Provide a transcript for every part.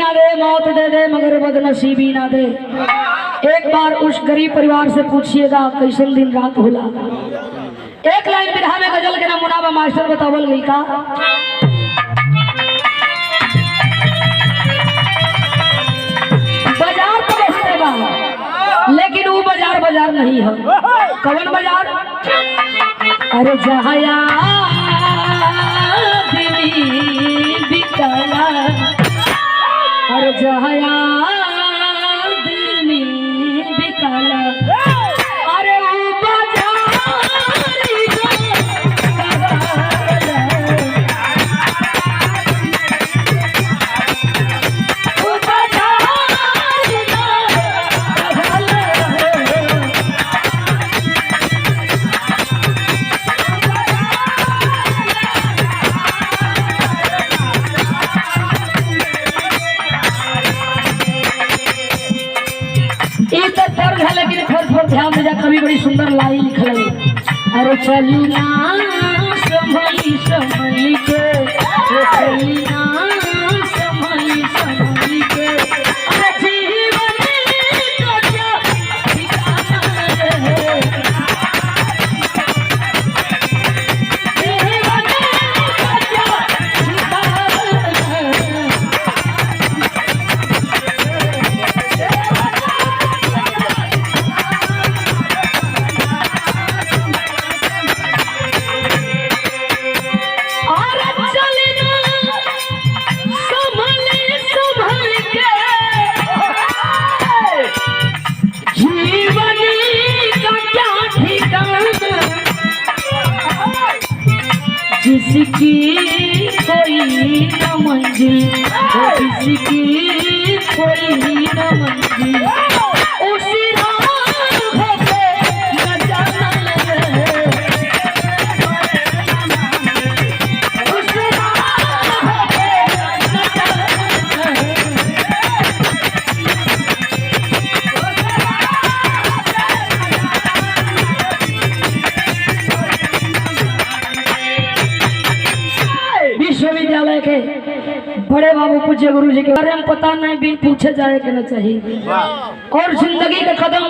ना दे, मौत दे दे मगर बदनसीबी ना दे। एक बार उस गरीब परिवार से पूछिएगा कैसन दिन रात होला। एक लाइन बिरहा में गजल के नमूना बा मास्टर बतावल गई का। बाजार तो बहुत बा लेकिन वो बाजार बाजार नहीं है। कौन बाजार? अरे जहाया बिकला, अरे जहाया बिकला, अरे वो लेकिन थोड़ा ध्यान दे जा, कभी बड़ी सुंदर लाइन लिखल है। अरे चली ना संभली संभली के, चली ना संभली संभली के, अरे जीवन को क्या ठिकाना है, जीवन को क्या ठिकाना है। जिसकी कोई न मंजिल, जिसकी कोई न मंजिल, उसी राह पे न जाना है, उसी राह पे न जाना है। विश्वविद्यालय के बड़े बाबू पूज्य गुरु जी के बारे में पता नहीं भी पूछे जाए कि न चाहिए, और जिंदगी का कदम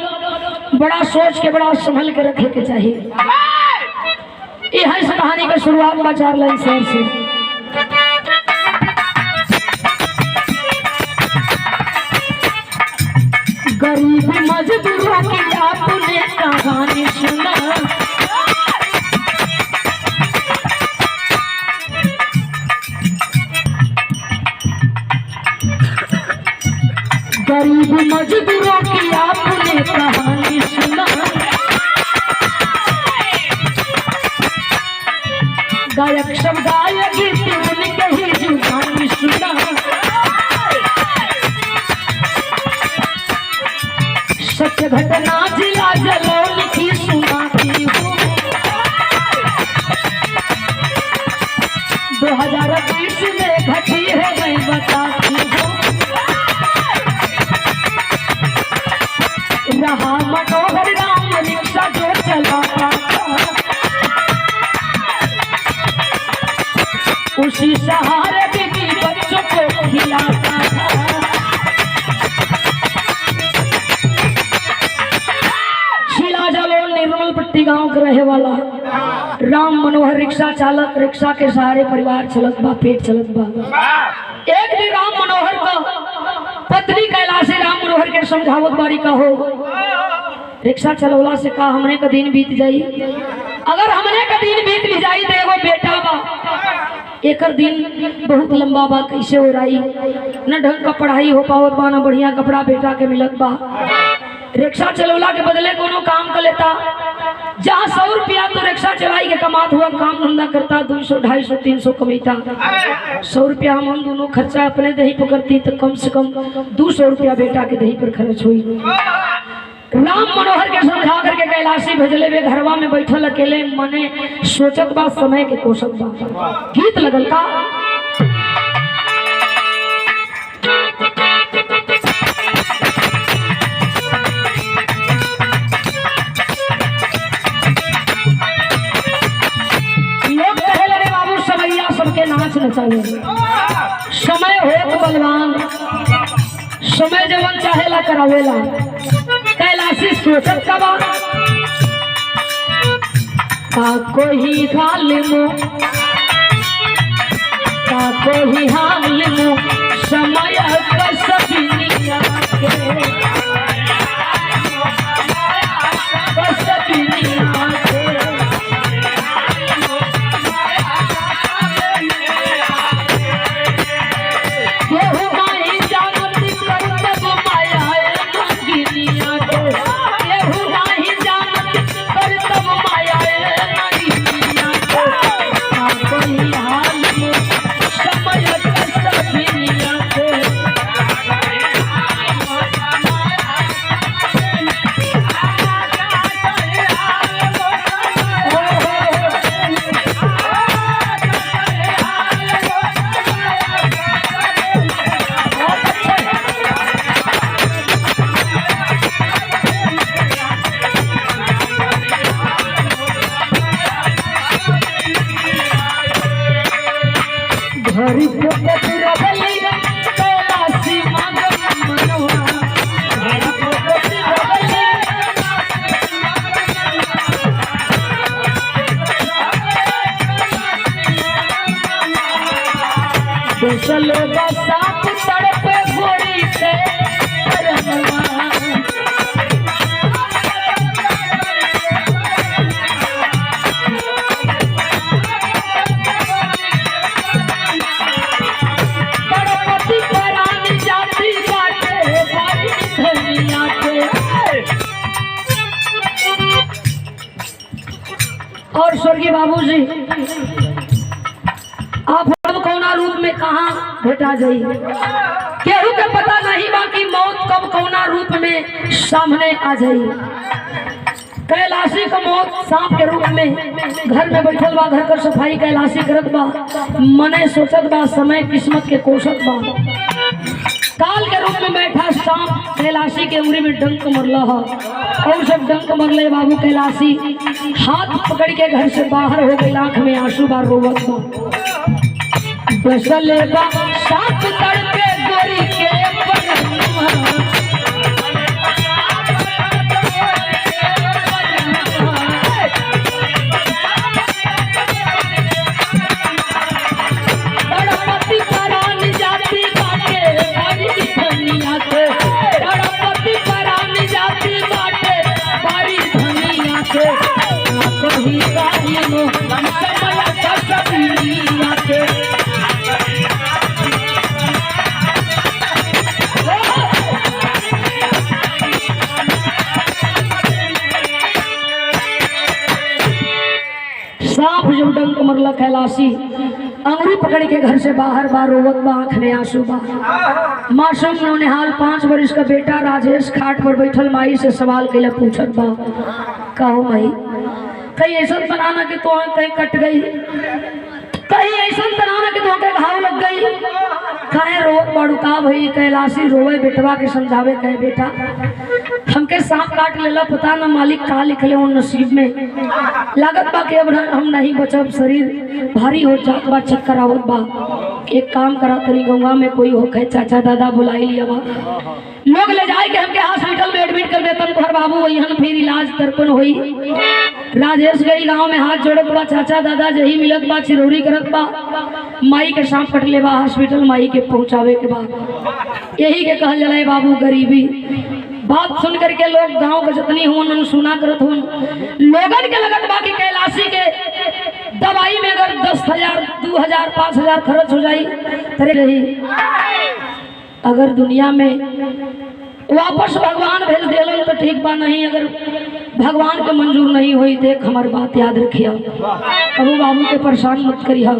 बड़ा सोच के बड़ा संभल के रखे के चाहिए। यह इस कहानी का शुरुआत बा 4 लाइन शेर से। गरीब मजदूरों की आपने कहानी सुना, गरीब मजदूरों की आपने कहानी सुना, गायक सब गायक गीत उनके ही जुबानी सुना, सत्य घटना जिला जलौन की सुनाती हूँ। 2020 में घटी है मैं बताती हूँ। रहा मनोहर राम रिक्शा जो चलाता था, उसी सहारे बीबी बच्चों को खिलाता था। शिला जालौन निर्मल पट्टी गांव के रहे वाला राम मनोहर रिक्शा चालक, रिक्शा के सहारे परिवार चलत बा, पेट चलत बा। एक दिन राम मनोहर का पत्नी कैलाशी राम मनोहर के समझावत बारी का हो, रिक्शा चलौला से का हमने का दिन बीत जाई, अगर हमने का दिन बीत भी जाई तो एगो बेटा बा, एकर दिन बहुत लंबा बा, कैसे हो रही न ढंग का पढ़ाई हो पावत बा, न बढ़िया कपड़ा बेटा के मिलत बा। रिक्शा चलौला के बदले कोनो काम कर लेता, जहाँ 100 रुपया तो रिक्शा चलाई के कमात हुआ, काम धंधा करता 200 250 300 कमाता। 100 रुपया हम दोनों खर्चा अपने दही पर करती तो कम से कम 200 रुपया बेटा के दही पर खर्च हुई। राम मनोहर के समझा करके कैलाशी भेजले वे घरवा में बैठल अकेले मने सोचत बा, समय के कोसत बा। गीत लगल का नाच नचावे समय हो बलवान समय जवन चाहेला करावेला। कैलाशी सोचत का बा का कोई हाल मो का कोई हाल मो समय कसबिनिया के कसबिनिया के केहू नहीं जानत करतब माया नागिनिया के केहू नहीं जानत करतब माया नागिनिया के का कोई हाल मो समय कसबिनिया के घरी पोकत रगली कैलाशी मांगत मनवा घरी पोकत रगली बेसल बसात तड़पे गोरी से रनवा और स्वर्गीय बाबूजी आप हम कौना रूप में कहाँ भेटा जाई केहू के पता नहीं बाकी मौत कब कौना रूप में सामने आ जाई। कैलाशी का मौत सांप के रूप में घर में बैठल बा घर कर सफाई कैलाशी करत बा मने सोचत बा समय किस्मत के कोसत बा काल के रूप में बैठा सांप कैलाशी के उंगली में डंक मरला है और जब डंक मरले बाबू कैलाशी हाथ पकड़ के घर से बाहर हो गई आंख में आंसू बार रोवत बा बसले बा सांप तड़पे गोरी के बनवा सांप जब डंक मरला कैलाशी अंगुरी पकड़ के घर से बाहर बार रोवत बा आंख में आंसू बा। मासूम नौनिहाल 5 वर्ष का बेटा राजेश खाट पर बैठल माई से सवाल कैला पूछत बा कहो माई कहीं ऐसा बनाना कि तो कहीं कट गई कहीं ऐसा बनाना कि तो घाव लग गई काहे रोवत बाड़ू का भई कैलाशी रोवे बेटवा के समझावे कहे बेटा हमके सांप काट लेला पता न मालिक का लिखले उन नसीब में लागत बा कि अब हम नहीं बचब शरीर भारी हो जात बा चक्कर आवत बा एक काम करा तनी गंगा में कोई होखे चाचा दादा बुलाई लिया बा लोग ले जाए के हमके हॉस्पिटल में एडमिट कर देतन तोहर बाबू वहीन फिर इलाज दर्पण होई। राजेश गई गांव में हाथ जोड़त बा चाचा दादा जही मिलत बा चिरौरी करत बा माई के सांप कट ले बा हॉस्पिटल माई के पहुंचावे के बाद यही के कहल जला बाबू गरीबी बात सुन करके लोग गांव के जितनी हुन सुना करत हुन लोगन के लगत बा कि कैलाशी के दवाई में अगर 10,000 2,000 5,000 खर्च हो जाई तरे रही अगर दुनिया में वापस भगवान भेज दिलन तो ठीक बा नहीं अगर भगवान के मंजूर नहीं हुई देख हमारी बात याद रखिया कबू बाबू के परेशान मत करिया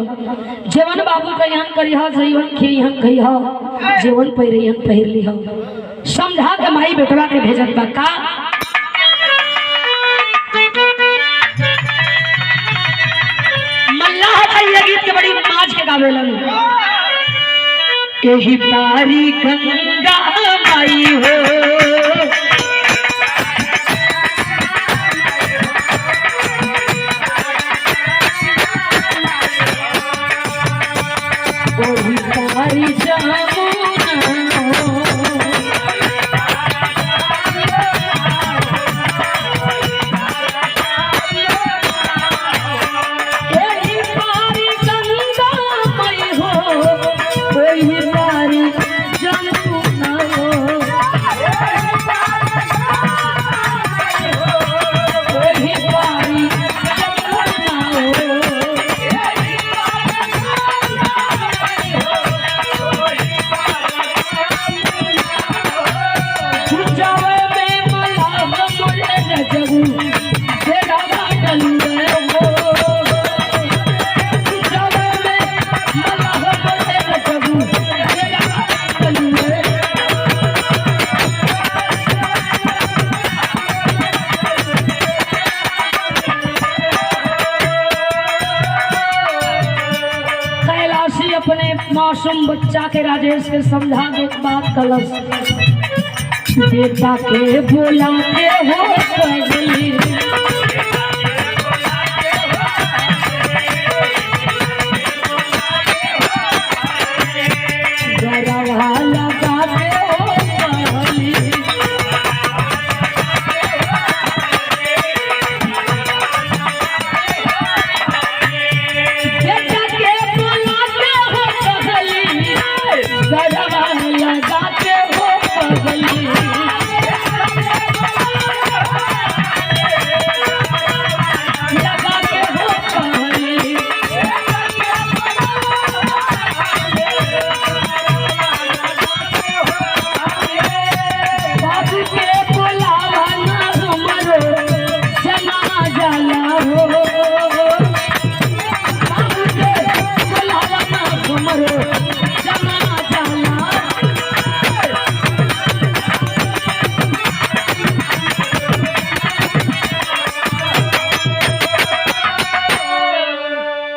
जीवन बाबू का यहाँ करिया जीवन खियन खइहा जीवन पहिरन पहिर लिहा समझा के माई बेटवा के भेजत बा का मल्लाह भैया गीत के बड़ी नाच के गावेलन यही पारी गंगा माई हो वही पारी जमुना अपने मासूम बच्चा के राजेश के समझा के एक बात कलस, बेटा के बुलाते हो पगली, गरबा लगाते हो पगली, बेटा के बुलाते हो पगली, गरबा लगाते हो पगली, लगाते हो पगली। बाबू के बुलावा ना हमरो जना जाला हो, बाबू के बुलावा ना हमरो जना जाला।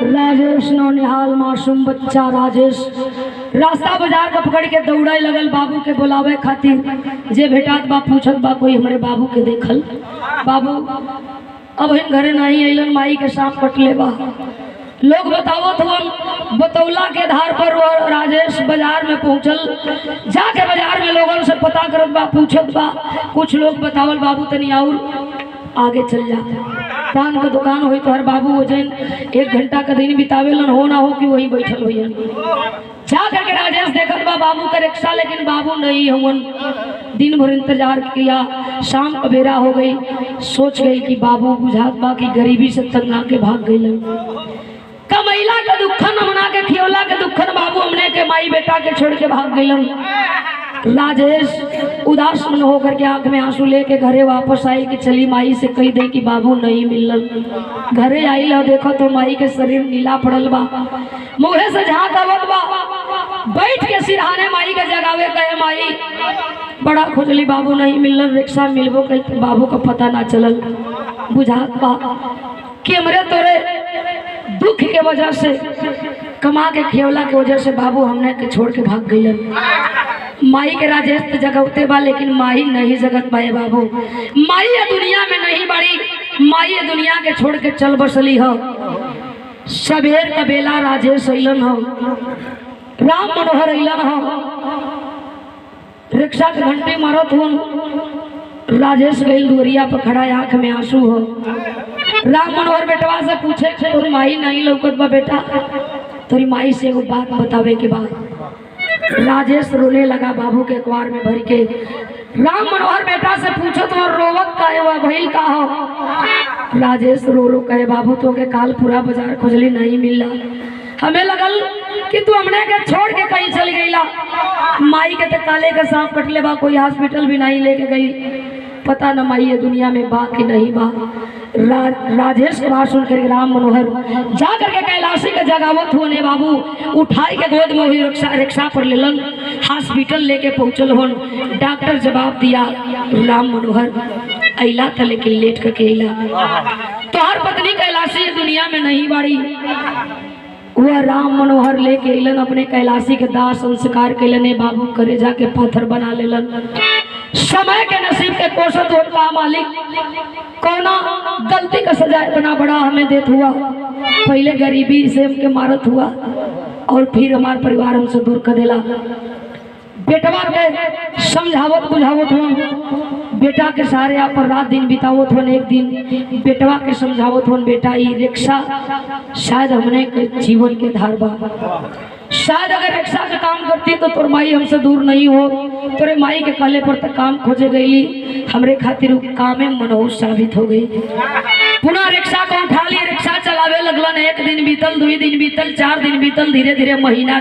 राजेश नौनिहाल मासूम बच्चा राजेश रास्ता बाजार का पकड़ के दौड़े लगल बाबू के बुलावे खातिर। जे भेटात बा पूछत बा कोई हमारे बाबू के देखल, बाबू अब हम घरे नहीं अलन, माई के सांप कटले बा। लोग बतावत हुआ बतौला के आधार पर वो राजेश बाजार में पहुंचल, जाके बाजार में लोगों से पता करत बा, पूछत बा। कुछ लोग बतावल बाबू तनी और आगे चल जा, पान का दुकान हुई तो हर बाबू वजन 1 घंटा का दिन बितावेलन, हो ना हो कि वही बैठल हुई। जा करके राजेश देखत बा बाबू का रिक्शा, लेकिन बाबू नहीं हुवन। दिन भर इंतजार किया, शाम का बेरा हो गई। सोच गई कि बाबू बुझात बा कि गरीबी से तंग आके भाग गई। कमैला के दुखन हमना के खियौला के दुखन बाबू हमने के माई बेटा के छोड़ के भाग गई। राजेश उदास मन होकर के आंख में आंसू लेके घरे वापस आई कि चली माई से कही दे कि बाबू नहीं मिलल। घरे आई लो देखो तो माई के शरीर नीला पड़ल बा, मुँहे से झाँक आवत बा। बैठ के सिरहाने माई के जगावे कहे माई बड़ा खोजली बाबू नहीं मिलल, रिक्शा मिलबो कही तो बाबू का पता ना चलल। बुझात बा कि हमरे तोरे दुख के वजह से, कमा के खियौला के वजह से बाबू हमने के छोड़ के भाग गई। माई के राजेश तो जगवते बा, लेकिन माई नहीं जगत पाए बाबू। माई ये दुनिया में नहीं बड़ी, माई ये दुनिया के छोड़ के चल बसली हो। सबेर का बेला राजेश अइलन हो, राम मनोहर अइलन हो, रिक्शा के घंटे मारत हो। राजेश गई दुरिया पर खड़ा, आंख में आंसू हो। राम मनोहर बेटवा से पूछे तोरी माई नहीं लौकत बा बेटा, तोरी माई से एगो बात बतावे के बाद। राजेश रोने लगा बाबू के अखबार में भर के। राम मनोहर बेटा से पूछो तो रोवत का है भइल का हो। राजेश रो रो कहे बाबू तो के काल पूरा बाजार खोजली नहीं मिलला, हमें लगल कि तू हमने के छोड़ के कहीं चल गईला। माई के तो काले का सांप कटले बा, कोई हॉस्पिटल भी नहीं लेके गई, पता न माई ये दुनिया में बा कि नहीं बा। राजेश के बात सुन कर राम मनोहर जा करके कैलाशी के जगावत होने बाबू उठाई के गोद में हुई रिक्शा पर लेलन, हॉस्पिटल लेके पहुंचल होन। डॉक्टर जवाब दिया राम मनोहर अला था लेकिन लेट करके अला, तो हर पत्नी कैलाशी ये दुनिया में नहीं बाड़ी। वह राम मनोहर लेके अलन, अपने कैलाशी के दाह संस्कार कैलन। बाबू करे जाके पाथर बना लेलन। समय के नसीब के कोसत होता मालिक, कौना गलती का सजा इतना बड़ा हमें देत हुआ। पहले गरीबी से हमके मारत हुआ और फिर हमारे परिवार हमसे दूर कर देला। बेटवा के समझावत बुझावत हो, बेटा के सहारे आप पर रात दिन बितावत हो। एक दिन बेटवा के समझावत हो, बेटा ये रिक्शा शायद हमने के जीवन के धार बा, शायद अगर रिक्शा का काम करती तो तोर माई हमसे दूर नहीं हो। तोरे माई के कहले पर तक काम खोजे गईली, हमरे खातिर कामे मनहूस साबित हो गई। पुनः रिक्शा को उठा ली, रिक्शा चलावे लगलन। 1 दिन बीतल, 2 दिन बीतल, 4 दिन बीतल, धीरे धीरे महीना